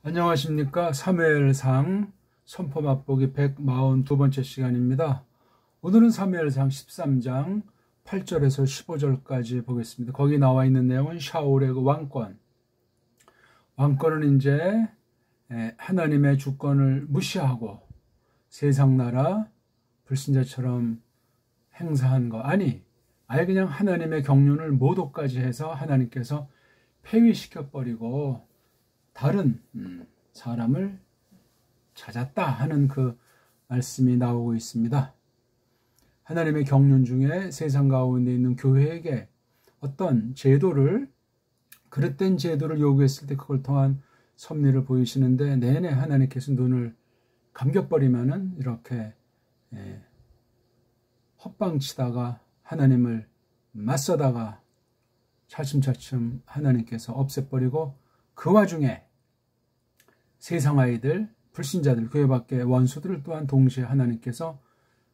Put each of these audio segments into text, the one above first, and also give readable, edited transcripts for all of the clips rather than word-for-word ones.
안녕하십니까. 사무엘상 선포 맛보기 142번째 시간입니다. 오늘은 사무엘상 13장 8절에서 15절까지 보겠습니다. 거기 나와 있는 내용은 샤울의 그 왕권은 이제 하나님의 주권을 무시하고 세상 나라 불신자처럼 행사한 거 아니, 아예 그냥 하나님의 경륜을 모독까지 해서 하나님께서 폐위시켜버리고 다른 사람을 찾았다 하는 그 말씀이 나오고 있습니다. 하나님의 경륜 중에 세상 가운데 있는 교회에게 어떤 제도를, 그릇된 제도를 요구했을 때 그걸 통한 섭리를 보이시는데 내내 하나님께서 눈을 감겨버리면은 이렇게 헛방치다가 하나님을 맞서다가 차츰차츰 하나님께서 없애버리고 그 와중에 세상 아이들, 불신자들, 교회 밖의 원수들을 또한 동시에 하나님께서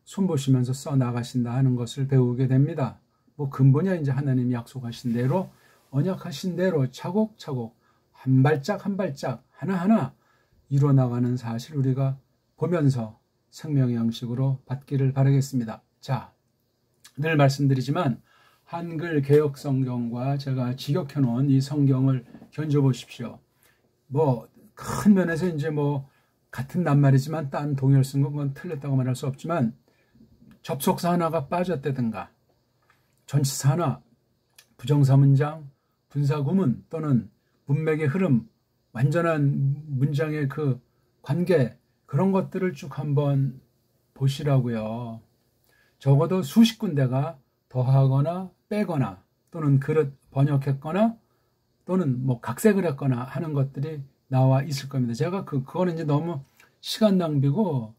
손보시면서 써나가신다 하는 것을 배우게 됩니다. 뭐 근본이야 이제 하나님이 약속하신 대로, 언약하신 대로 차곡차곡 한 발짝 한 발짝 하나하나 이루어나가는 사실 우리가 보면서 생명의 양식으로 받기를 바라겠습니다. 자, 늘 말씀드리지만 한글 개역 성경과 제가 직역해 놓은 이 성경을 견줘보십시오. 뭐 큰 면에서 이제 뭐 같은 낱말이지만 딴 동의어를 쓴 건 틀렸다고 말할 수 없지만 접속사 하나가 빠졌다든가 전치사 하나, 부정사 문장, 분사 구문 또는 문맥의 흐름, 완전한 문장의 그 관계, 그런 것들을 쭉 한번 보시라고요. 적어도 수십 군데가 더하거나 빼거나 또는 그릇 번역했거나 또는 뭐 각색을 했거나 하는 것들이 나와 있을 겁니다. 제가 그거는 이제 너무 시간 낭비고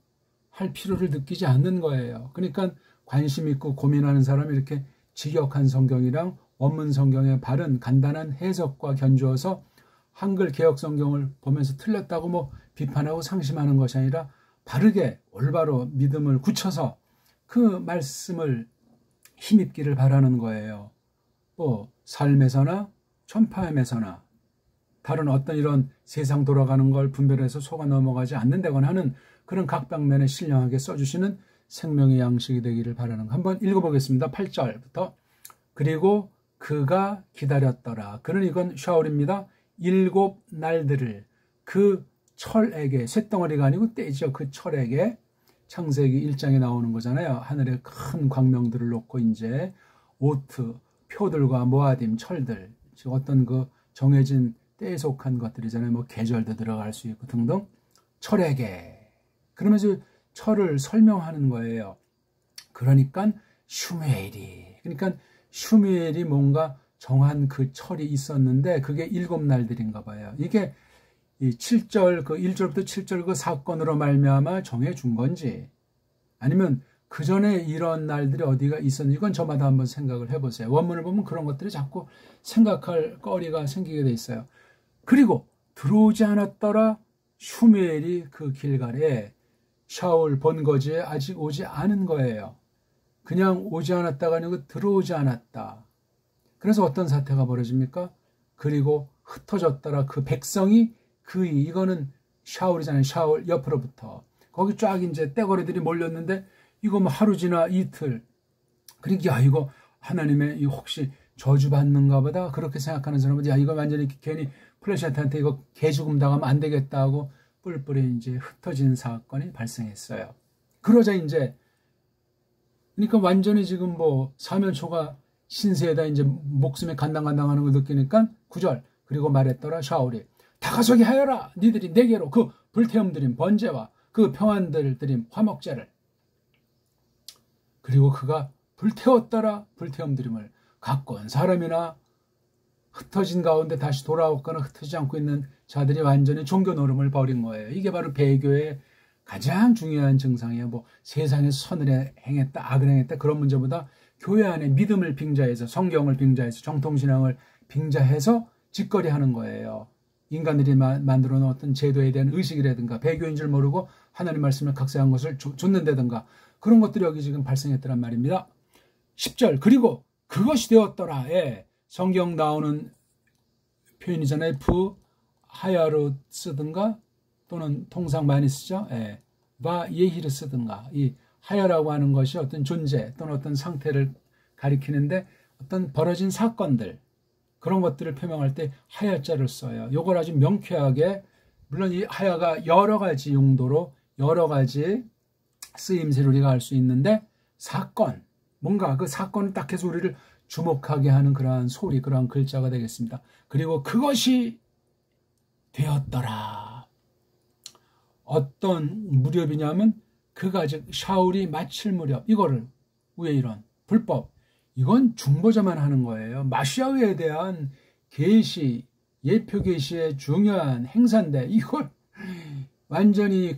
할 필요를 느끼지 않는 거예요. 그러니까 관심 있고 고민하는 사람이 이렇게 직역한 성경이랑 원문 성경의 바른 간단한 해석과 견주어서 한글 개역 성경을 보면서 틀렸다고 뭐 비판하고 상심하는 것이 아니라 바르게 올바로 믿음을 굳혀서 그 말씀을 힘입기를 바라는 거예요. 뭐 삶에서나 전파함에서나 다른 어떤 이런 세상 돌아가는 걸 분별해서 속아 넘어가지 않는다거나 하는 그런 각 방면에 신령하게 써주시는 생명의 양식이 되기를 바라는 거. 한번 읽어보겠습니다. 8절부터. 그리고 그가 기다렸더라. 그는 이건 샤울입니다. 7 날들을 그 철에게, 쇳덩어리가 아니고 떼죠. 그 철에게. 창세기 1장에 나오는 거잖아요. 하늘에 큰 광명들을 놓고 이제 오트, 표들과 모아딤, 철들, 즉 어떤 그 정해진 때에 속한 것들이잖아요. 뭐 계절도 들어갈 수 있고 등등. 철에게. 그러면서 철을 설명하는 거예요. 그러니까 슈무엘이. 그러니까 슈무엘이 뭔가 정한 그 철이 있었는데 그게 7 날들인가 봐요. 이게 이 7절, 그 1절부터 7절 그 사건으로 말미암아 정해준 건지 아니면 그 전에 이런 날들이 어디가 있었는지 이건 저마다 한번 생각을 해보세요. 원문을 보면 그런 것들이 자꾸 생각할 거리가 생기게 돼 있어요. 그리고 들어오지 않았더라. 슈무엘이 그 길갈에 샤울 본거지에 아직 오지 않은 거예요. 그냥 오지 않았다가 아니고 들어오지 않았다. 그래서 어떤 사태가 벌어집니까? 그리고 흩어졌더라. 그 백성이 이거는 샤울이잖아요. 샤울 옆으로부터. 거기 쫙 이제 떼거리들이 몰렸는데 이거 뭐 하루 지나 이틀. 그러니까 야 이거 하나님의 혹시 저주받는가 보다 그렇게 생각하는 사람은 야 이거 완전히 괜히 플래시한테 이거 개죽음 당하면 안 되겠다 하고 뿔뿔이 이제 흩어진 사건이 발생했어요. 그러자 이제 그러니까 완전히 지금 뭐 사면초가 신세에다 이제 목숨에 간당간당하는 걸 느끼니까 9절 그리고 말했더라 샤울이 다가서게 하여라 니들이 내게로 그 불태움 드린 번제와 그 평안들 드린 화목제를 그리고 그가 불태웠더라 불태움 드림을 갖고 온 사람이나 흩어진 가운데 다시 돌아오거나 흩어지지 않고 있는 자들이 완전히 종교 노름을 벌인 거예요. 이게 바로 배교의 가장 중요한 증상이에요. 뭐 세상에서 선을 행했다 악을 행했다 그런 문제보다 교회 안에 믿음을 빙자해서 성경을 빙자해서 정통신앙을 빙자해서 짓거리하는 거예요. 인간들이 만들어 놓은 어떤 제도에 대한 의식이라든가 배교인 줄 모르고 하나님 말씀을 각색한 것을 줬는다든가 그런 것들이 여기 지금 발생했더란 말입니다. 10절 그리고 그것이 되었더라. 예. 성경 나오는 표현이잖아요. 하야로 쓰든가 또는 통상 많이 쓰죠. 예. 바 예히를 쓰든가. 이 하야라고 하는 것이 어떤 존재 또는 어떤 상태를 가리키는데 어떤 벌어진 사건들 그런 것들을 표명할 때 하야자를 써요. 요걸 아주 명쾌하게 물론 이 하야가 여러 가지 용도로 여러 가지 쓰임새를 우리가 알 수 있는데 사건 뭔가 그 사건을 딱 해서 우리를 주목하게 하는 그러한 소리 그러한 글자가 되겠습니다. 그리고 그것이 되었더라. 어떤 무렵이냐면 그가 즉 샤울이 마칠 무렵 이거를 왜 이런 불법 이건 중보자만 하는 거예요. 마시아에 대한 계시 예표 계시의 중요한 행사인데 이걸 완전히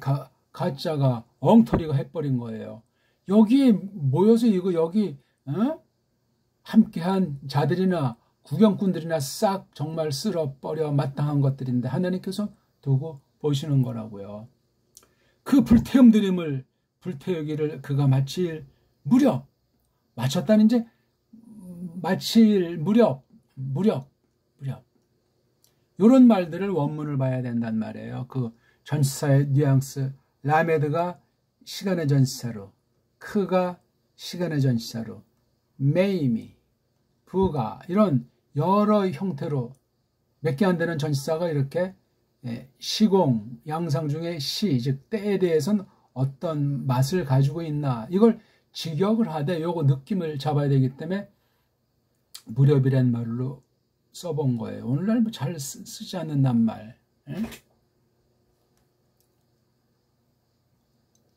가짜가 엉터리가 해버린 거예요. 여기 모여서 이거 여기 함께한 자들이나 구경꾼들이나 싹 정말 쓸어버려 마땅한 것들인데 하나님께서 두고 보시는 거라고요. 그 불태움 드림을 불태우기를 그가 마칠 무렵 마쳤다는 이제 마칠 무렵 이런 말들을 원문을 봐야 된단 말이에요. 그 전치사의 뉘앙스 라메드가 시간의 전치사로 크가 시간의 전치사로 메이미 부가 이런 여러 형태로 몇 개 안 되는 전치사가 이렇게 시공 양상 중에 시 즉 때에 대해서는 어떤 맛을 가지고 있나 이걸 직역을 하되 요거 느낌을 잡아야 되기 때문에 무렵이란 말로 써본 거예요. 오늘날 뭐 잘 쓰지 않는 낱말.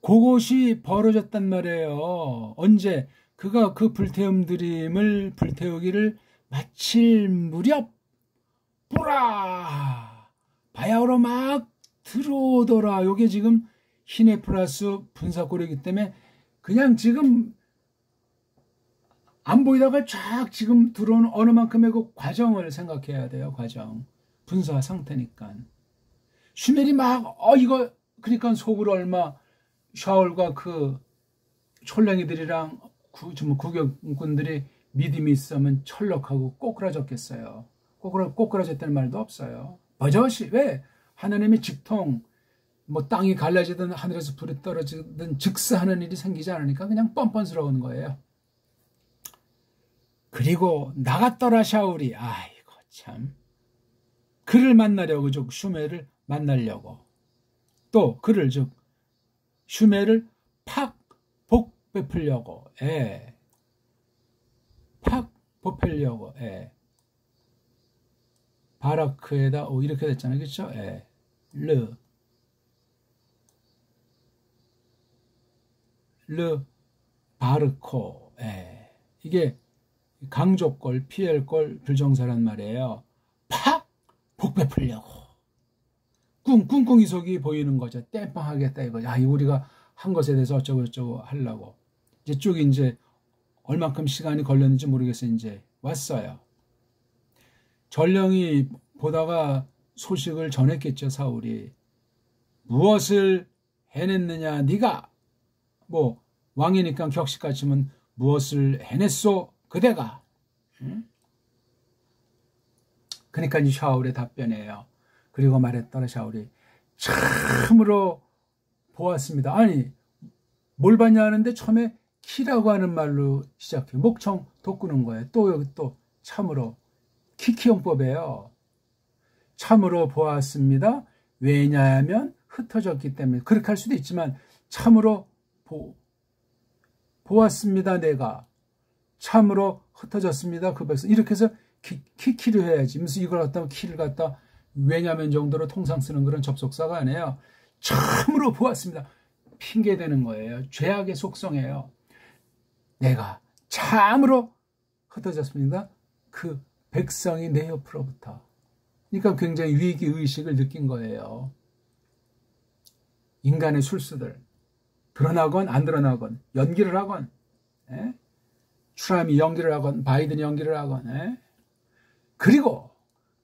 그것이 벌어졌단 말이에요. 언제 그가 그 불태움 드림을 불태우기를 마칠 무렵 뿌라 바야흐로 막 들어오더라. 요게 지금 히네 플러스 분사골이기 때문에 그냥 지금 안 보이다가 쫙 지금 들어오는 어느 만큼의 그 과정을 생각해야 돼요. 과정. 분사 상태니까. 슈멜이 막 이거 그러니까 속으로 얼마 샤울과 그 촐랭이들이랑 구경꾼들이 믿음이 있으면 철럭하고 꼬꾸라졌겠어요. 꼬꾸라졌다는 말도 없어요. 버젓이 왜 하나님의 직통 뭐 땅이 갈라지든 하늘에서 불이 떨어지든 즉사하는 일이 생기지 않으니까 그냥 뻔뻔스러운 거예요. 그리고 나갔더라 샤울이 아이고 참 그를 만나려고 즉 슈멜을 만나려고 또 그를 즉 슈멜을 팍 복베풀려고 팍 뽑히려고 바라크에다 이렇게 됐잖아요. 그렇죠? 르 바르코 이게 강조걸 피할걸 불정사란 말이에요. 팍 복베풀려고 꿍꿍 이속이 보이는 거죠. 땜빵하겠다 이거죠. 우리가 한 것에 대해서 어쩌고 하려고 이제 쭉 이제 얼만큼 시간이 걸렸는지 모르겠어요. 이제 왔어요. 전령이 보다가 소식을 전했겠죠. 사울이 무엇을 해냈느냐 네가 뭐 왕이니까 격식같이면 무엇을 해냈소 그대가 그러니까 이제 샤울의 답변이에요. 그리고 말했더라 샤울이 참으로 보았습니다. 아니 뭘 봤냐 하는데 처음에 키라고 하는 말로 시작해요. 목청 돋구는 거예요. 또 여기 또 참으로 키키용법이에요. 참으로 보았습니다. 왜냐하면 흩어졌기 때문에 그렇게 할 수도 있지만 참으로 보았습니다. 내가 참으로 흩어졌습니다. 그 백성 이렇게 해서 키키를 해야지. 무슨 이걸 갖다 키를 갖다 왜냐면 정도로 통상 쓰는 그런 접속사가 아니에요. 참으로 보았습니다. 핑계대는 거예요. 죄악의 속성이에요. 내가 참으로 흩어졌습니다. 그 백성이 내 옆으로부터. 그러니까 굉장히 위기의식을 느낀 거예요. 인간의 술수들 드러나건 안 드러나건 연기를 하건 트럼이 연기를 하건 바이든이 연기를 하건 그리고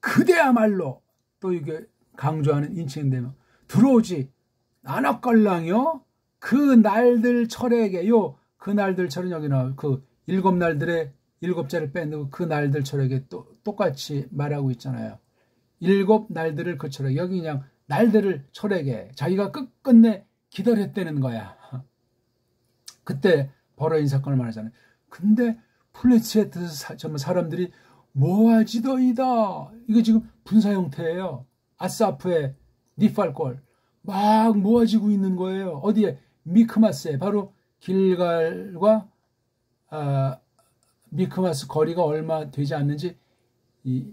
그대야말로 또 이게 강조하는 인칭되면 들어오지 않았걸랑요. 그 날들 철에게 그 날들 철은 여기 나와요. 그 7날들의 7자를 빼고 그 날들 철에게 또 똑같이 말하고 있잖아요. 일곱 날들을 그쳐라. 여기 그냥 날들을 철에게 자기가 끝끝내 기다렸다는 거야. 그때 벌어진 사건을 말하잖아요. 근데 플래시트 사람들이 모아지더이다. 이게 지금 분사 형태예요. 아사프의 니팔골 막 모아지고 있는 거예요. 어디에? 미크마스에. 바로 길갈과 미크마스 거리가 얼마 되지 않는지, 이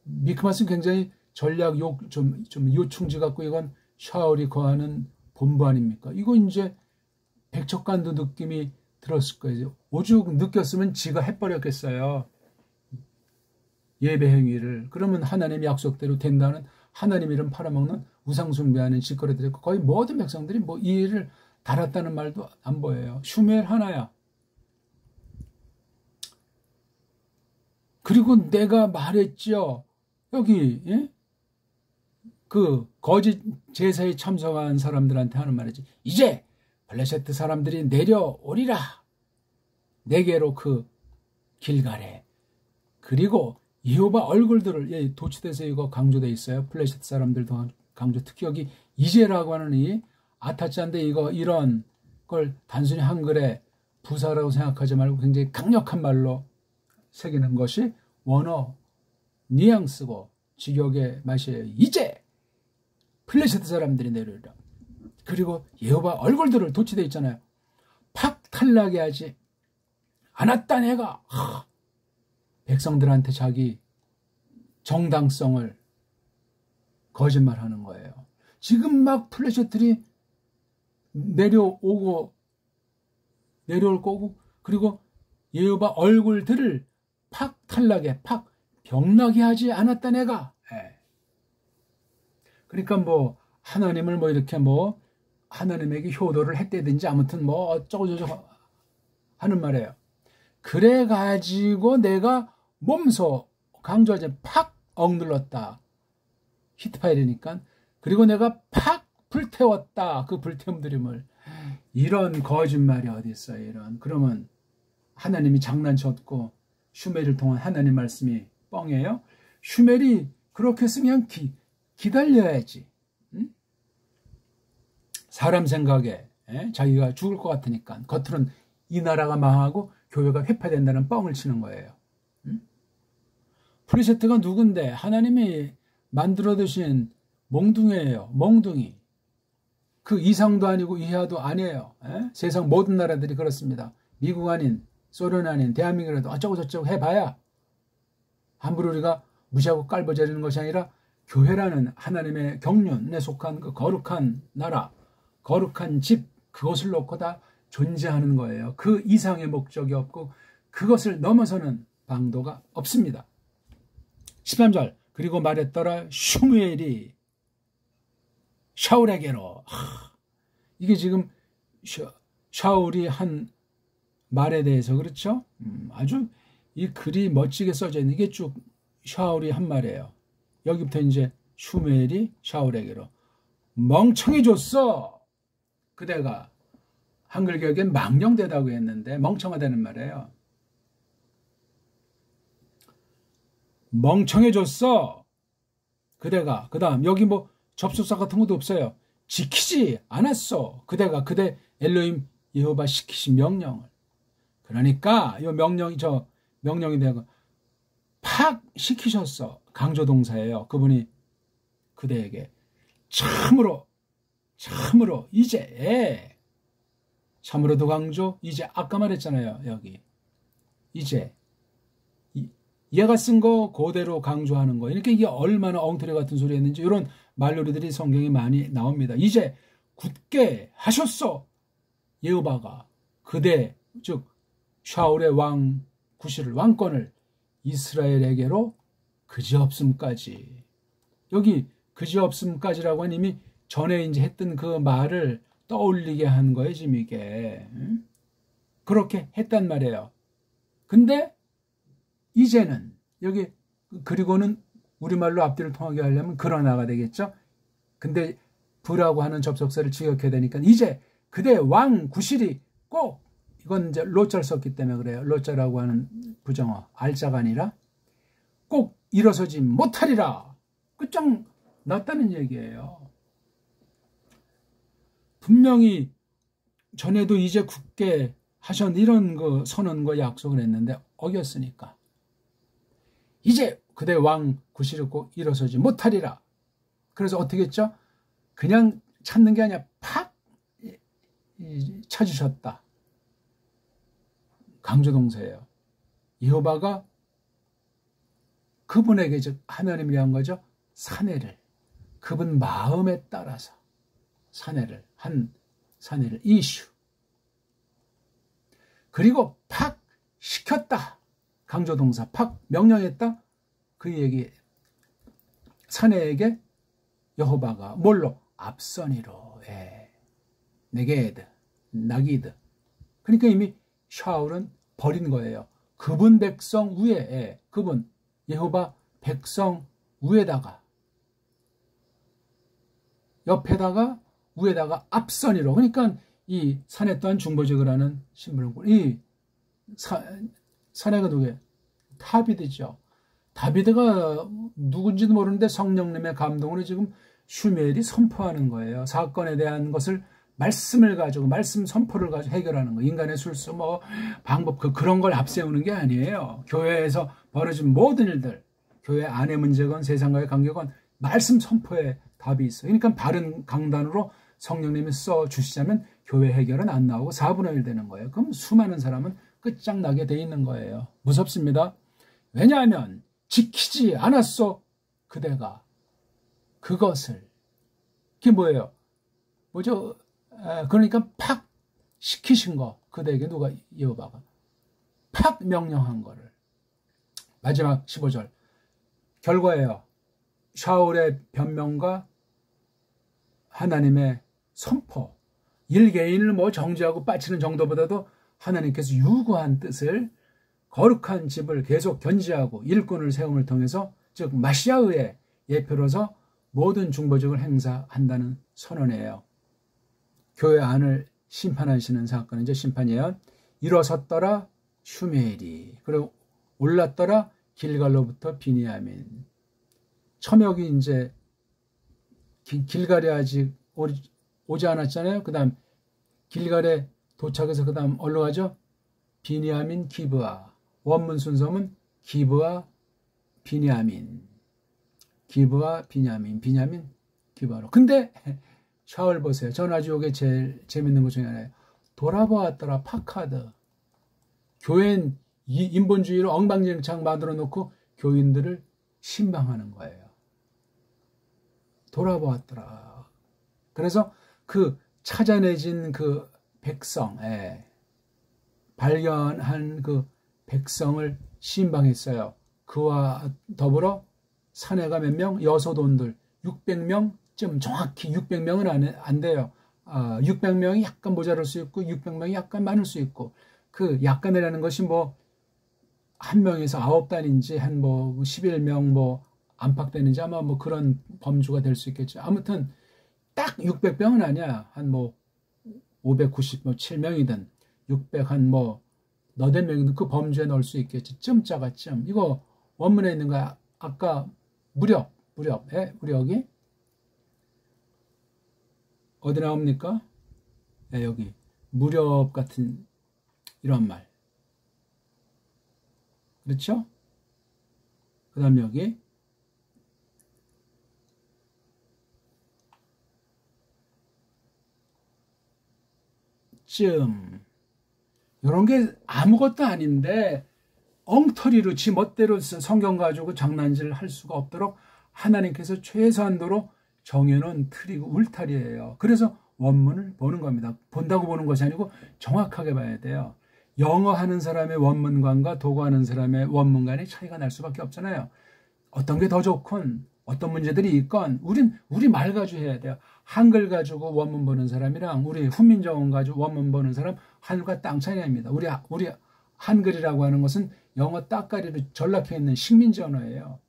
미크마스는 굉장히 전략 좀 요충지 같고, 이건 샤울이 거하는 본부 아닙니까? 이거 이제 백척간도 느낌이 들었을 거예요. 오죽 느꼈으면 지가 해버렸겠어요. 예배 행위를. 그러면 하나님 약속대로 된다는, 하나님 이름 팔아먹는 우상숭배하는 짓거리들이 거의 모든 백성들이 뭐 이 일을 달았다는 말도 안 보여요. 슈멜 하나야. 그리고 내가 말했죠. 여기 그 거짓 제사에 참석한 사람들한테 하는 말이지. 이제 블레셋 사람들이 내려오리라. 내게로 그 길갈에. 그리고 여호와 얼굴들을, 도치돼서 이거 강조돼 있어요. 블레셋 사람들도 강조. 특히 여기 이제라고 하는 이 아타짜인데, 이거 이런 걸 단순히 한글의 부사라고 생각하지 말고 굉장히 강력한 말로 새기는 것이 원어 뉘앙스고 직역의 맛이에요. 이제 블레셋 사람들이 내려오리라. 그리고 여호와 얼굴들을, 도치돼 있잖아요. 팍 탈나게 하지 않았다 내가. 백성들한테 자기 정당성을 거짓말하는 거예요. 지금 막 블레셋들이 내려올 거고, 그리고 여호와 얼굴들을 팍 탈나게, 팍 병나게 하지 않았다 내가. 그러니까 뭐 하나님을 뭐 이렇게 뭐 하나님에게 효도를 했다든지 아무튼 뭐 어쩌고저쩌고 하는 말이에요. 그래가지고 내가 몸소 강조하지, 팍 억눌렀다. 히트파일이니까. 그리고 내가 팍 불태웠다. 그 불태움들임을. 이런 거짓말이 어디 있어요. 이런. 그러면 하나님이 장난쳤고 슈멜을 통한 하나님 말씀이 뻥이에요. 슈멜이 그렇게 했으면 기다려야지. 응? 사람 생각에 자기가 죽을 것 같으니까 겉으로는 이 나라가 망하고 교회가 회파된다는 뻥을 치는 거예요. 응? 프리세트가 누군데? 하나님이 만들어 두신 몽둥이에요. 몽둥이. 그 이상도 아니고 이하도 아니에요. 세상 모든 나라들이 그렇습니다. 미국 아닌, 소련 아닌, 대한민국이라도 어쩌고저쩌고 해봐야 함부로 우리가 무시하고 깔보자리는 것이 아니라 교회라는 하나님의 경륜에 속한 그 거룩한 나라, 거룩한 집, 그것을 놓고 다 존재하는 거예요. 그 이상의 목적이 없고 그것을 넘어서는 방도가 없습니다. 13절. 그리고 말했더라 슈무엘이 샤울에게로. 이게 지금 샤울이 한 말에 대해서, 그렇죠? 아주 이 글이 멋지게 써져 있는 게 쭉 샤울이 한 말이에요. 여기부터 이제 슈무엘이 샤울에게로 멍청해졌어. 그대가 한글 기억엔 망령되다고 했는데 멍청하다는 말이에요. 멍청해졌어. 그대가. 그 다음 여기 뭐 접속사 같은 것도 없어요. 지키지 않았어. 그대가 그대 엘로힘 여호와 시키신 명령을. 그러니까 이 명령이 되고 팍 시키셨어. 강조동사예요. 그분이 그대에게 참으로 이제, 참으로도 강조, 이제 아까 말했잖아요. 여기 이제 얘가 쓴 거 그대로 강조하는 거. 이렇게 이게 얼마나 엉터리 같은 소리 했는지 이런 말놀이들이 성경에 많이 나옵니다. 이제 굳게 하셨어. 여호와가 그대, 즉 샤울의 왕 구실을, 왕권을 이스라엘에게로 그지없음까지. 여기 그지없음까지라고 하는 이미 전에 이제 했던 그 말을 떠올리게 한 거예요. 지금 이게. 그렇게 했단 말이에요. 근데 이제는 여기, 그리고는 우리말로 앞뒤를 통하게 하려면 그러나가 되겠죠. 근데 부라고 하는 접속사를 지역해야 되니까 이제 그대 왕 구실이 꼭, 이건 이제 로자를 썼기 때문에 그래요. 로자라고 하는 부정어, 알자가 아니라 꼭 일어서지 못하리라. 끝장났다는 얘기예요. 분명히 전에도 이제 굳게 하셨 이런 그 선언과 약속을 했는데 어겼으니까 이제 그대 왕 구시렵고 일어서지 못하리라. 그래서 어떻게 했죠? 그냥 찾는 게 아니라 팍 찾으셨다. 강조동사예요. 여호와가 그분에게, 즉 하나님이 한 거죠. 사내를, 그분 마음에 따라서 사내를, 한 사내를 이슈. 그리고 팍 시켰다. 강조동사 팍 명령했다. 그 얘기, 사내에게 여호와가 뭘로? 앞선이로, 네게드, 나기드. 그러니까 이미 샤울은 버린 거예요. 그분 백성 위에, 그분 여호와 백성 위에다가, 옆에다가, 위에다가 앞선이로. 그러니까 이 사내 또한 중보직을 하는 신분을, 이 사내가 누구예요? 다비드죠. 다비드가 누군지도 모르는데 성령님의 감동으로 지금 슈멜이 선포하는 거예요. 사건에 대한 것을 말씀을 가지고, 말씀 선포를 가지고 해결하는 거. 인간의 술수, 뭐 방법, 그런 걸 앞세우는 게 아니에요. 교회에서 벌어진 모든 일들, 교회 안의 문제건 세상과의 관계건 말씀 선포에 답이 있어요. 그러니까 바른 강단으로 성령님이 써주시자면 교회 해결은 안 나오고 4분의 1 되는 거예요. 그럼 수많은 사람은 끝장나게 돼 있는 거예요. 무섭습니다. 왜냐하면 지키지 않았어. 그대가 그것을. 그게 뭐예요? 뭐죠? 그러니까 팍 시키신 거. 그대에게 누가? 여호와가 팍 명령한 거를. 마지막 15절 결과예요. 샤울의 변명과 하나님의 선포. 일개인을 뭐 정죄하고 빠치는 정도보다도 하나님께서 유구한 뜻을, 거룩한 집을 계속 견지하고 일꾼을 세움을 통해서, 즉 마시아의 예표로서 모든 중보직을 행사한다는 선언이에요. 교회 안을 심판하시는 사건은 이제 심판이에요. 일어섰더라 슈메일이, 그리고 올랐더라 길갈로부터 비니야민. 첨역이 이제 길갈에 아직 오지 않았잖아요. 그 다음 길갈에 도착해서 그 다음 어디로 가죠? 비니야민 기브아. 원문 순서는 기브아 비니야민. 기브아 비냐민, 비냐민 기브아로. 근데 샤울 보세요. 전 아주 이게 제일 재밌는 것 중에 하나예요. 돌아보았더라 파카드. 교회는 인본주의로 엉망진창 만들어 놓고 교인들을 신방하는 거예요. 돌아보았더라. 그래서 그 찾아내진 그 백성, 발견한 그 백성을 신방했어요. 그와 더불어 사내가 몇 명? 여소돈들 600명쯤, 정확히 600명은 안 돼요. 600명이 약간 모자랄 수 있고 600명이 약간 많을 수 있고, 그 약간이라는 것이 뭐 한 명에서 9단인지 한 뭐 11명 뭐 안팎되는지 아마 뭐 그런 범주가 될 수 있겠죠. 아무튼 딱 600명은 아니야. 한 뭐 597명이든 600 한 뭐 너댓 명이든 그 범주에 넣을 수 있겠지. 쯤자가 쯤. 이거 원문에 있는 거 아까 무렵이 어디 나옵니까? 여기 무렵 같은 이런 말. 그렇죠? 그 다음 여기 쯤. 이런 게 아무것도 아닌데 엉터리로 지 멋대로 성경 가지고 장난질 할 수가 없도록 하나님께서 최소한도로 정해놓은 틀이고 울타리예요. 그래서 원문을 보는 겁니다. 본다고 보는 것이 아니고 정확하게 봐야 돼요. 영어 하는 사람의 원문관과 독어 하는 사람의 원문관의 차이가 날 수밖에 없잖아요. 어떤 게 더 좋건 어떤 문제들이 있건 우리 말 가지고 해야 돼요. 한글 가지고 원문 보는 사람이랑 우리 훈민정음 가지고 원문 보는 사람 하늘과 땅 차이 납니다. 우리 한글이라고 하는 것은 영어 따까리로 전락해 있는 식민지 언어예요.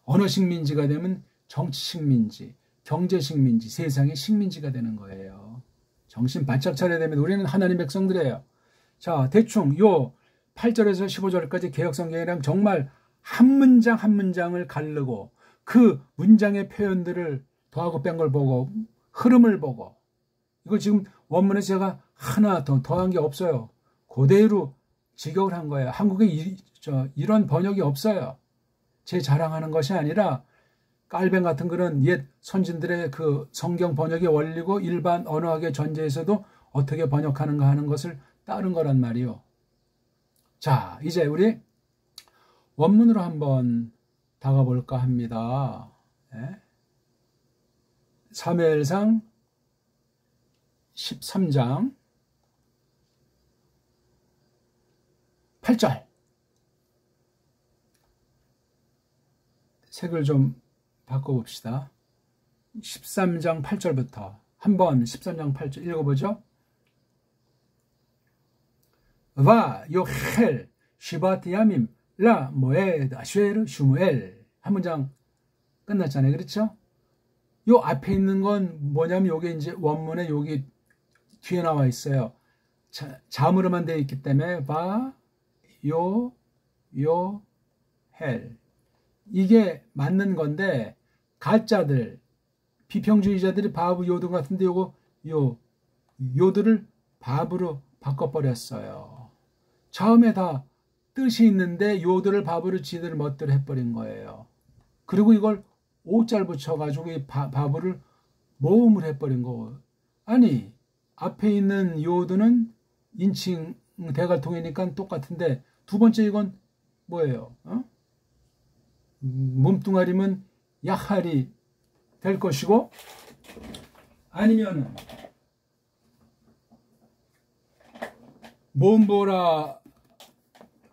언어 식민지가 되면 정치 식민지, 경제 식민지, 세상의 식민지가 되는 거예요. 정신 바짝 차려야 되면 우리는 하나님 백성들이에요. 자, 대충 요 8절에서 15절까지 개혁성경이랑 정말 한 문장 한 문장을 가르고 그 문장의 표현들을 더하고 뺀 걸 보고 흐름을 보고 이거 지금 원문에 제가 하나 더 더한 게 없어요. 그대로 직역을 한 거예요. 한국에 이런 번역이 없어요. 제 자랑하는 것이 아니라 깔뱅 같은 그런 옛 선진들의 그 성경 번역의 원리고 일반 언어학의 전제에서도 어떻게 번역하는가 하는 것을 따른 거란 말이요. 자, 이제 우리 원문으로 한번 다가볼까 합니다. 네. 사무엘상 13장 8절 색을 좀 바꿔봅시다. 13장 8절부터 한번 13장 8절 읽어보죠. 와 요헬 시바트 야밈 라 모에드 아쉐르 슈무엘 한 문장 끝났잖아요. 그렇죠? 요 앞에 있는 건 뭐냐면 요게 이제 원문에 여기 뒤에 나와 있어요. 자음으로만 되어 있기 때문에 바, 요, 헬 이게 맞는 건데 가짜들 비평주의자들이 바브 요드 같은데 요들을 바브로 바꿔버렸어요. 처음에 다 뜻이 있는데 요들을 바브로 지들 멋대로 해버린 거예요. 그리고 이걸 오짤 붙여가지고 이 바브를 모음을 해버린 거. 아니 앞에 있는 요드는 인칭 대갈통이니까 똑같은데 두 번째 이건 뭐예요? 몸뚱아리면 야할이 될 것이고 아니면은 몸보라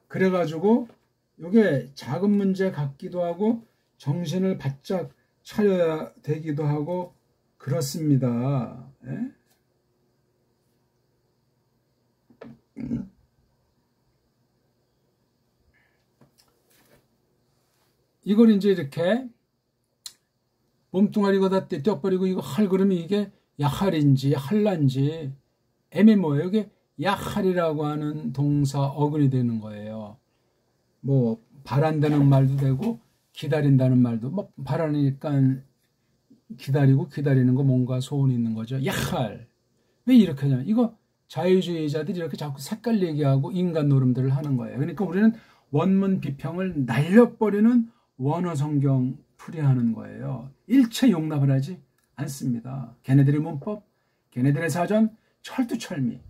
그래가지고 이게 작은 문제 같기도 하고 정신을 바짝 차려야 되기도 하고 그렇습니다. 예? 이걸 이제 이렇게 몸뚱아리 거다 떼어버리고 이거 할 그러면 이게 야할인지 할란지 애매모호해요. 이게 야할이라고 하는 동사 어근이 되는 거예요. 뭐 바란다는 말도 되고 기다린다는 말도 뭐 바라니까 기다리고 기다리는 거 뭔가 소원이 있는 거죠. 야할. 왜 이렇게 하냐? 이거 자유주의자들이 이렇게 자꾸 색깔 얘기하고 인간 노름들을 하는 거예요. 그러니까 우리는 원문 비평을 날려버리는 원어 성경 풀이하는 거예요. 일체 용납을 하지 않습니다. 걔네들의 문법, 걔네들의 사전, 철두철미.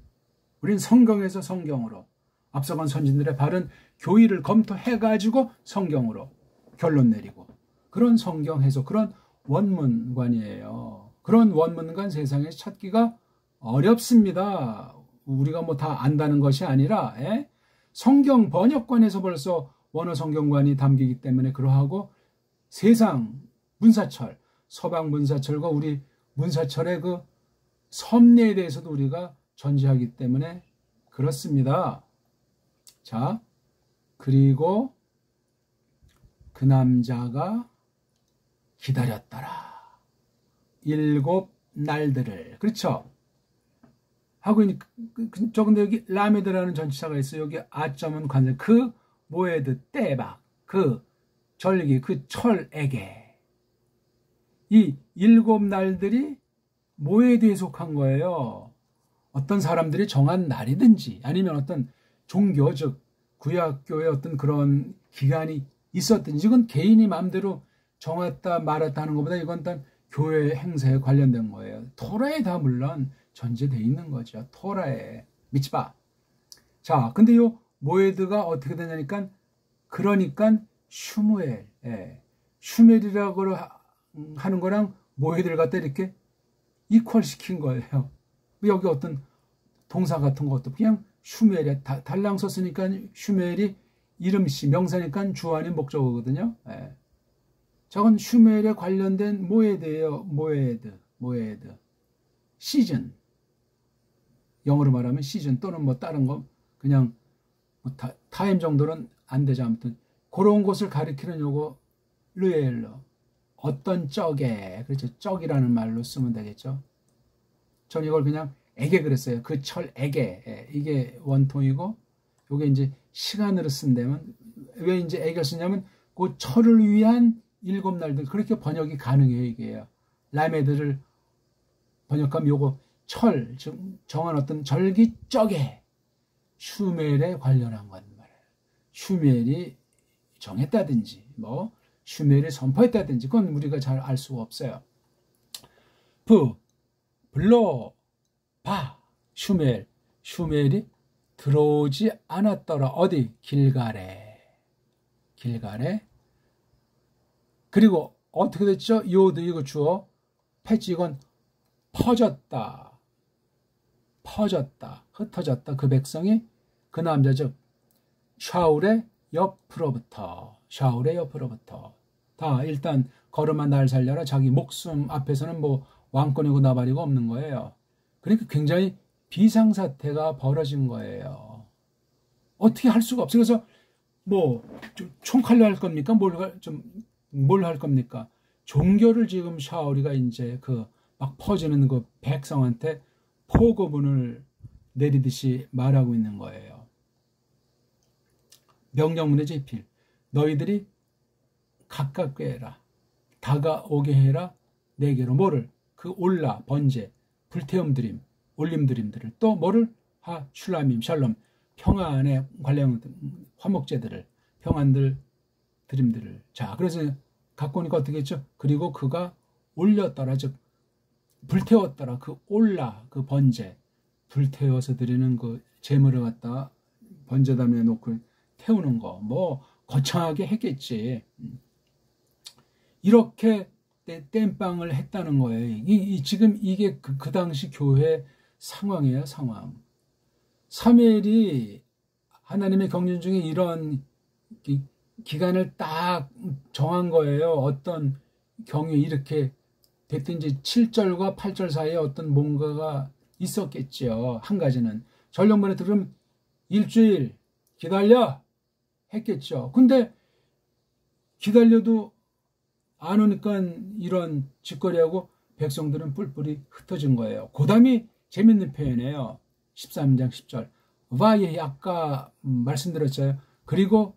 우린 성경에서 성경으로 앞서간 선진들의 바른 교의를 검토해가지고 성경으로 결론 내리고 그런 성경 해석, 그런 원문관이에요. 그런 원문관 세상에 찾기가 어렵습니다. 우리가 뭐 다 안다는 것이 아니라 성경 번역관에서 벌써 원어 성경관이 담기기 때문에 그러하고 세상 문사철, 서방 문사철과 우리 문사철의 그 섭리에 대해서도 우리가 전제하기 때문에 그렇습니다. 자, 그리고 그 남자가 기다렸더라. 7 날들을. 그렇죠? 하고 저 근데 여기 라메드라는 전치사가 있어요. 여기 아점은 관절. 그 모에드 때박 그 절기 그 철에게 이 7 날들이 모에드에 속한 거예요. 어떤 사람들이 정한 날이든지 아니면 어떤 종교 즉 구약교의 어떤 그런 기간이 있었든지 이건 개인이 마음대로 정했다 말았다 하는 것보다 이건 일단 교회 행사에 관련된 거예요. 토라에 다 물론 전제되어 있는 거죠. 토라에 미츠바. 자, 근데 요 모에드가 어떻게 되냐니까 그러니까 슈무엘, 슈멜이라고 하는 거랑 모에드를 갖다 이렇게 이퀄 시킨 거예요. 여기 어떤 동사 같은 것도 그냥 슈멜에 달랑 썼으니까 슈멜이 이름씨 명사니까 주 아닌 목적어거든요. 저건 슈멜에 관련된 모에드예요. 모에드. 시즌. 영어로 말하면 시즌 또는 뭐 다른 거 그냥 뭐 타임 정도는 안 되죠. 아무튼 그런 곳을 가리키는 요거 르엘러. 어떤 쩍에 그렇죠. 쩍이라는 말로 쓰면 되겠죠. 전 이걸 그냥 에게 그랬어요. 그 철에게 이게 원통이고 요게 이제 시간으로 쓴다면 왜 이제 에게 쓰냐면 그 철을 위한 7날들 그렇게 번역이 가능해요. 이게요. 라메드를 번역하면 요거 철, 즉 정한 어떤 절기적에 슈멜에 관련한 건 말이에요. 슈멜이 정했다든지 뭐 슈멜이 선포했다든지 그건 우리가 잘 알 수가 없어요. 불러 봐 슈멜이 들어오지 않았더라. 어디? 길갈에. 그리고 어떻게 됐죠? 요드 이거 주어 패치 이건 퍼졌다. 흩어졌다. 그 백성이 그 남자 즉 샤울의 옆으로부터 다 일단 걸음아 날 살려라. 자기 목숨 앞에서는 뭐 왕권이고 나발이고 없는 거예요. 그러니까 굉장히 비상사태가 벌어진 거예요. 어떻게 할 수가 없어요. 그래서 뭐 총칼로 할 겁니까? 뭘 할 겁니까? 종교를 지금 샤울이가 이제 그 막 퍼지는 그 백성한테 포고문을 내리듯이 말하고 있는 거예요. 명령문의 제필. 너희들이 가깝게 해라. 다가오게 해라. 내게로 뭐를? 그 올라, 번제, 불태움 드림, 올림 드림들을 또 뭐를? 슐라밈, 샬롬, 평안에 관련 화목제들을, 평안들 드림들을. 자, 그래서 갖고 오니까 어떻게 했죠? 그리고 그가 올렸더라. 즉 불태웠더라. 그 올라, 그 번제, 불태워서 드리는 그 제물을 갖다 번제담에 놓고 태우는 거, 뭐 거창하게 했겠지. 이렇게 땜빵을 했다는 거예요. 지금 이게 그 당시 교회 상황이에요, 상황. 사무엘이 하나님의 경륜 중에 이런 기간을 딱 정한 거예요. 어떤 경유 이렇게 됐든지 7절과 8절 사이에 어떤 뭔가가 있었겠죠. 한 가지는 전령번에 들으면 일주일 기다려 했겠죠. 근데 기다려도 안 오니까 이런 짓거리하고 백성들은 뿔뿔이 흩어진 거예요. 고담이 재밌는 표현이에요. 13장 10절. 와예 아까 말씀드렸잖아요. 그리고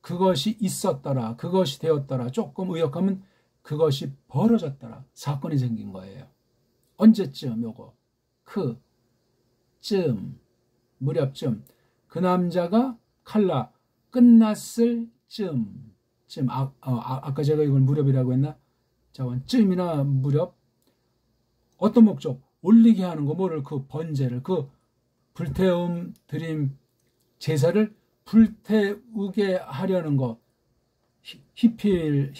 그것이 있었더라. 그것이 되었더라. 조금 의역하면 그것이 벌어졌더라. 사건이 생긴 거예요. 언제쯤 요거? 무렵쯤 그 남자가 칼라 끝났을 쯤 아까 제가 이걸 무렵이라고 했나? 자원 쯤이나 무렵 어떤 목적? 올리게 하는 거 뭐를 그 번제를 그 불태움 드림 제사를 불태우게 하려는 거 히필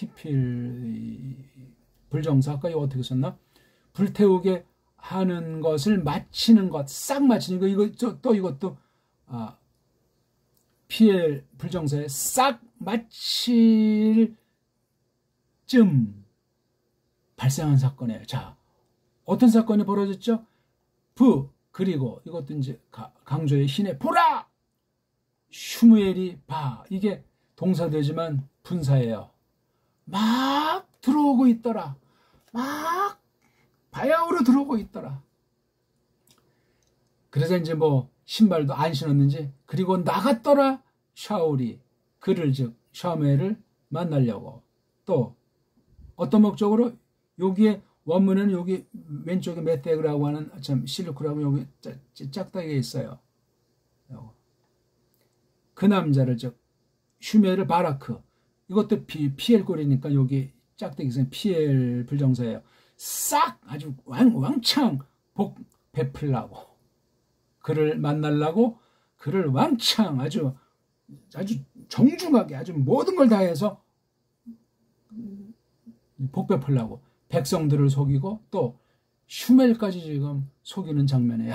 불정사 아까 이거 어떻게 썼나? 불태우게 하는 것을 마치는 것 싹 마치는 거 이거 또 이것도 피엘 불정사에 싹 마칠 쯤 발생한 사건이에요. 자, 어떤 사건이 벌어졌죠? 그리고 이것도 이제 강조의 신의 보라! 슈무엘이 봐. 이게 동사되지만 분사예요. 막 들어오고 있더라. 막 바야흐로 들어오고 있더라. 그래서 이제 뭐 신발도 안 신었는지 그리고 나갔더라. 샤울이 그를 즉 샤무엘을 만나려고. 또 어떤 목적으로? 여기에 원문에는 여기 왼쪽에 메테그라고 하는 참 실루크라고 여기 짝다기가 있어요. 그 남자를 즉 슈멜을 바라크 이것도 피엘 꼴이니까 여기 짝대기 있어요. 피엘 불정사예요. 싹 아주 왕창 복 베풀라고 그를 만나려고 그를 왕창 아주 정중하게 아주 모든 걸 다해서 복 베풀라고 백성들을 속이고 또 슈멜까지 지금 속이는 장면에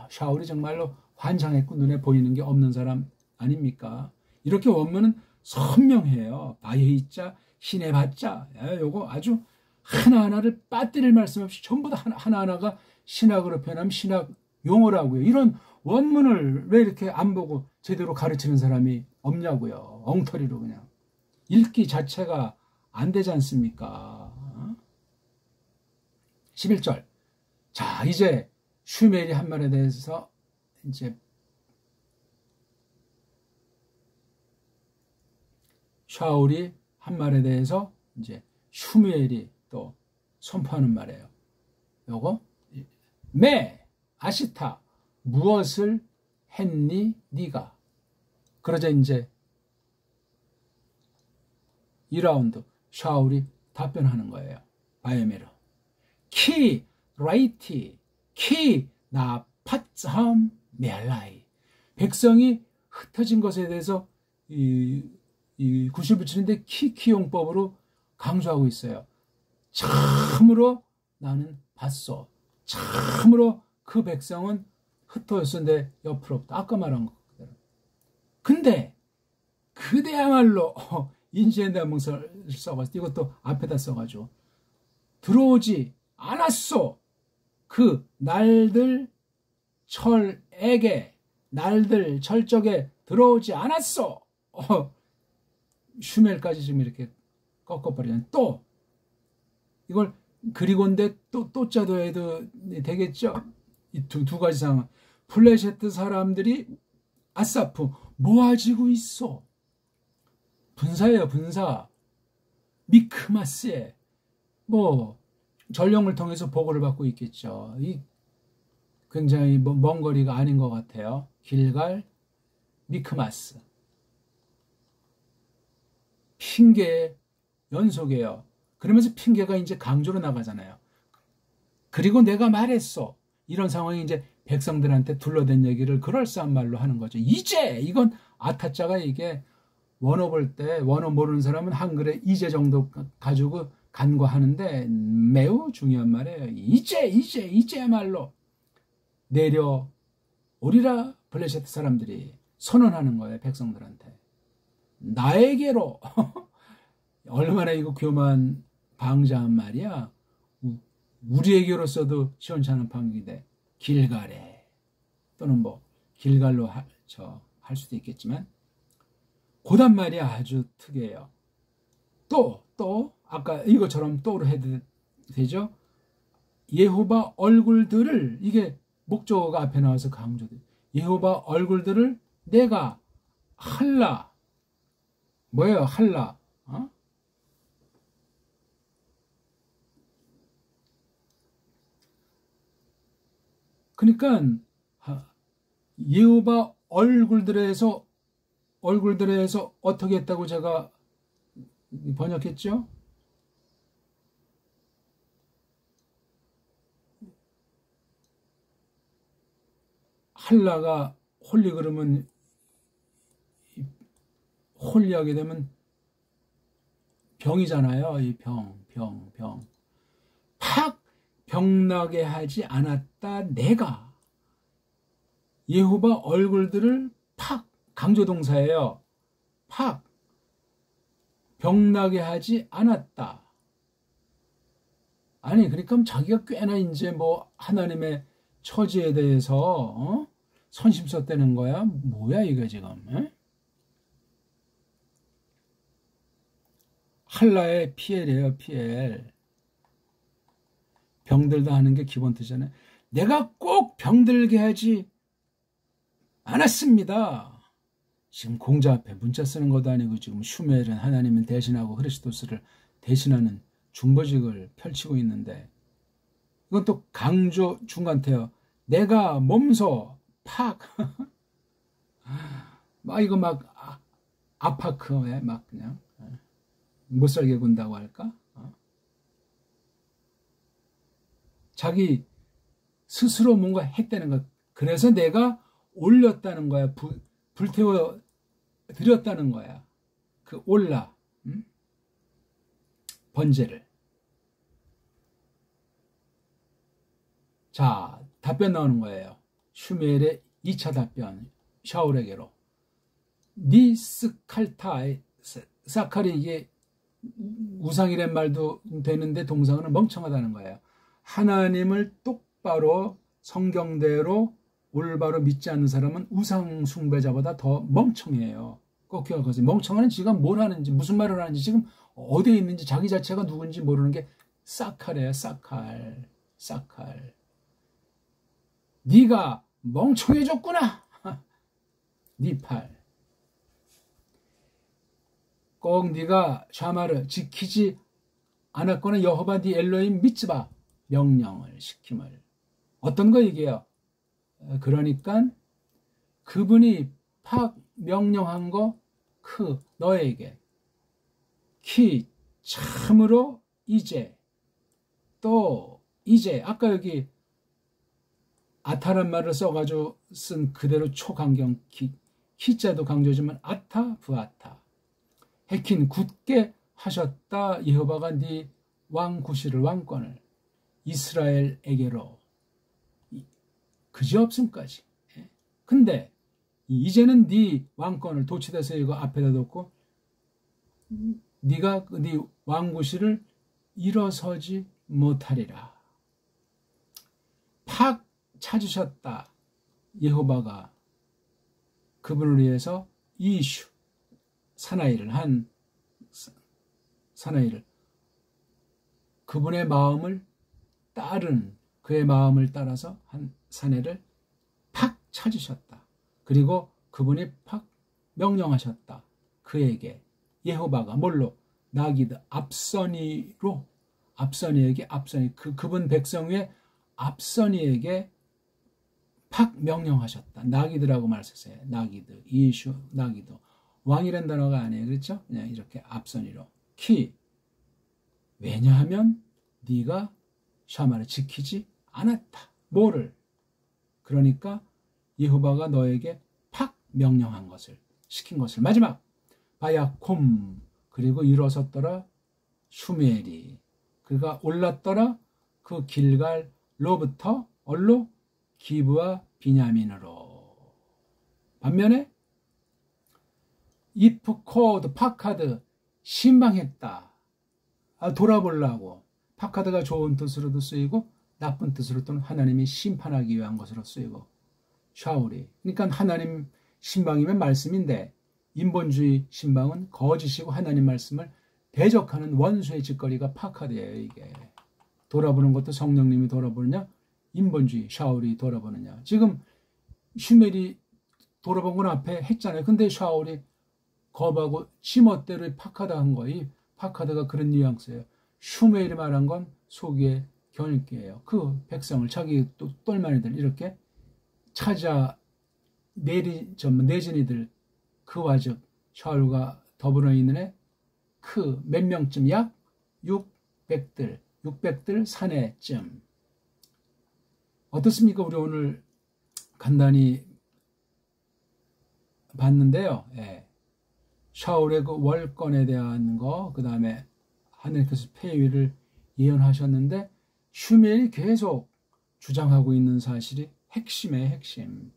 샤울이 정말로 환장했고 눈에 보이는 게 없는 사람 아닙니까? 이렇게 원문은 선명해요. 바예이자 신의 바자 요거 아주 하나하나를 빠뜨릴 말씀 없이 전부 다 하나하나가 신학으로 표현하면 신학 용어라고요. 이런 원문을 왜 이렇게 안 보고 제대로 가르치는 사람이 없냐고요. 엉터리로 그냥 읽기 자체가 안 되지 않습니까? 11절. 자, 이제 슈멜이 한 말에 대해서 이제 샤울이 한 말에 대해서 이제 슈무엘이 또 선포하는 말이에요. 요거 매 아시타 무엇을 했니 네가. 그러자 이제 2라운드 샤울이 답변하는 거예요. 바야메로 키 라이티 키 나파츠함 메알라이. 백성이 흩어진 것에 대해서 이 구실 붙이는데 키용법으로 강조하고 있어요. 참으로 나는 봤어. 참으로 그 백성은 흩어졌는데 옆으로 없다. 아까 말한 거 그대로. 근데 그대야말로 인지엔다 문서를 써가지고 이것도 앞에다 써가지고 들어오지 않았어. 그 날들 철에게 날들 철적에 들어오지 않았어. 슈멜까지 지금 이렇게 꺾어버리는. 또 이걸 그리고인데 또 짜도 해도 되겠죠. 이 두 가지 상황. 블레셋 사람들이 아사프 모아지고 있어. 분사예요, 분사. 미크마스에 뭐 전령을 통해서 보고를 받고 있겠죠. 이 굉장히 먼 거리가 아닌 것 같아요. 길갈, 미크마스. 핑계의 연속이에요. 그러면서 핑계가 이제 강조로 나가잖아요. 그리고 내가 말했어. 이런 상황이 이제 백성들한테 둘러댄 얘기를 그럴싸한 말로 하는 거죠. 이제 이건 아타자가 이게 원어 볼 때 원어 모르는 사람은 한글에 이제 정도 가지고 간과하는데 매우 중요한 말이에요. 이제야말로 내려오리라. 블레셋 사람들이 선언하는 거예요. 백성들한테. 나에게로. 얼마나 이거 교만 방자한 말이야. 우리에게로서도 시원찮은 방귀인데 길갈에 또는 뭐 길갈로 할 수도 있겠지만 고단 말이 아주 특이해요. 또 아까 이것처럼 또로 해도 되죠. 예호바 얼굴들을 이게 목적어가 앞에 나와서 강조돼. 예호바 얼굴들을 내가 할라. 뭐예요? 할라. 그러니까 예호바 얼굴들에서 어떻게 했다고 제가 번역했죠? 할라가 홀리 그러면 홀리하게 되면 병이잖아요. 이 병. 팍 병나게 하지 않았다 내가. 예호바 얼굴들을 팍 강조동사예요. 팍 병나게 하지 않았다. 아니 그러니까 자기가 꽤나 이제 뭐 하나님의 처지에 대해서 선심썼다는 거야. 뭐야 이거 지금. 에? 할라의 피엘이에요. 피엘. 병들다 하는 게 기본 뜻이잖아요. 내가 꼭 병들게 하지 않았습니다. 지금 공자 앞에 문자 쓰는 것도 아니고 지금 슈멜은 하나님을 대신하고 그리스도스를 대신하는 중보직을 펼치고 있는데 이건 또 강조 중간태요. 내가 몸소 팍 막 이거 막 아파크에 막 그냥 못살게 군다고 할까? 자기 스스로 뭔가 했다는 것. 그래서 내가 올렸다는 거야. 불태워 드렸다는 거야. 그 올라. 번제를. 자, 답변 나오는 거예요. 슈멜의 2차 답변. 샤울에게로. 니스칼타이 사칼이 이게 우상이란 말도 되는데 동사는 멍청하다는 거예요. 하나님을 똑바로 성경대로 올바로 믿지 않는 사람은 우상 숭배자보다 더 멍청해요. 꼭 기억하세요. 멍청한 지가 뭘 하는지 무슨 말을 하는지 지금 어디에 있는지 자기 자체가 누군지 모르는 게 사칼이에요. 사칼. 네가 멍청해졌구나. 네 팔. 꼭 네가 샤마를 지키지 않았거나 여호와 네 엘로힘 미츠바 명령을 시킴을 어떤 거 얘기해요? 그러니까 그분이 팍 명령한 거 너에게 키 참으로 이제 또 이제 아까 여기 아타란 말을 써가지고 쓴 그대로 초강경 키자도 강조지만 아타 부아타 해킨 굳게 하셨다 여호와가 네 왕구시를 왕권을 이스라엘에게로 그지없음까지. 근데 이제는 네 왕권을 도치돼서 이거 앞에다 놓고 네가 네 왕구시를 일어서지 못하리라. 팍 찾으셨다. 여호와가 그분을 위해서 이슈 사나이를 한 사나이를 그분의 마음을 따른 그의 마음을 따라서 한 사내를 팍 찾으셨다. 그리고 그분이 팍 명령하셨다. 그에게 여호와가 뭘로 나기드 앞선이로 앞선이에게 앞선이 그분 백성 위에 앞선이에게 팍 명령하셨다. 나기드라고 말했어요. 나기드 이슈 나기드 왕이란 단어가 아니에요. 그렇죠? 그냥 이렇게 앞선이로 키 왜냐하면 네가 샤마를 지키지 않았다. 뭐를? 그러니까 여호와가 너에게 팍 명령한 것을 시킨 것을 마지막 바야콤 그리고 일어섰더라 슈멜이 그가 올랐더라 그 길갈로부터 얼로 기브와 비냐민으로 반면에 이프코드 파카드 신방했다. 돌아보려고 파카드가 좋은 뜻으로도 쓰이고 나쁜 뜻으로 또는 하나님이 심판하기 위한 것으로 쓰이고 샤울이 그러니까 하나님 신방이면 말씀인데 인본주의 신방은 거짓이고 하나님 말씀을 대적하는 원수의 짓거리가 파카드예요. 이게 돌아보는 것도 성령님이 돌아보느냐 인본주의 샤울이 돌아보느냐 지금 슈멜이 돌아본 건 앞에 했잖아요. 근데 샤울이 겁하고 지멋대로 파카드 한 거이 파카드가 그런 뉘앙스예요. 슈멜이 말한 건 속의 겨냥기예요. 그 백성을 자기 또 똘마니들 이렇게 찾아 내진 이들 그와 즉 샤울과 더불어 있는 애 그 몇 명쯤 약 600들 사내쯤 어떻습니까? 우리 오늘 간단히 봤는데요. 예. 샤울의 그 월권에 대한 거, 그 다음에 하나님께서 폐위를 예언하셨는데 슈멜이 계속 주장하고 있는 사실이 핵심의 핵심.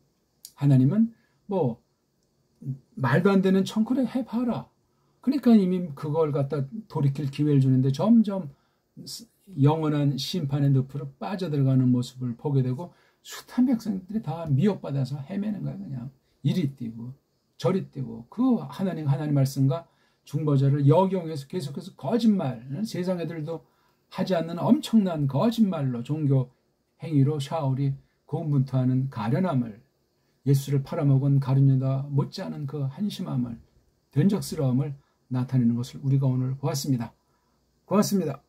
하나님은 뭐 말도 안 되는 청구를 해봐라. 그러니까 이미 그걸 갖다 돌이킬 기회를 주는데 점점 영원한 심판의 늪으로 빠져들어가는 모습을 보게 되고 숱한 백성들이 다 미혹받아서 헤매는 거야. 그냥 이리 뛰고 저리 뛰고 그 하나님 말씀과 중보자를 역용해서 계속해서 거짓말 세상 애들도 하지 않는 엄청난 거짓말로 종교 행위로 샤울이 고군분투하는 가련함을 예수를 팔아먹은 가룟유다 못지않은 그 한심함을 변적스러움을 나타내는 것을 우리가 오늘 보았습니다. 고맙습니다.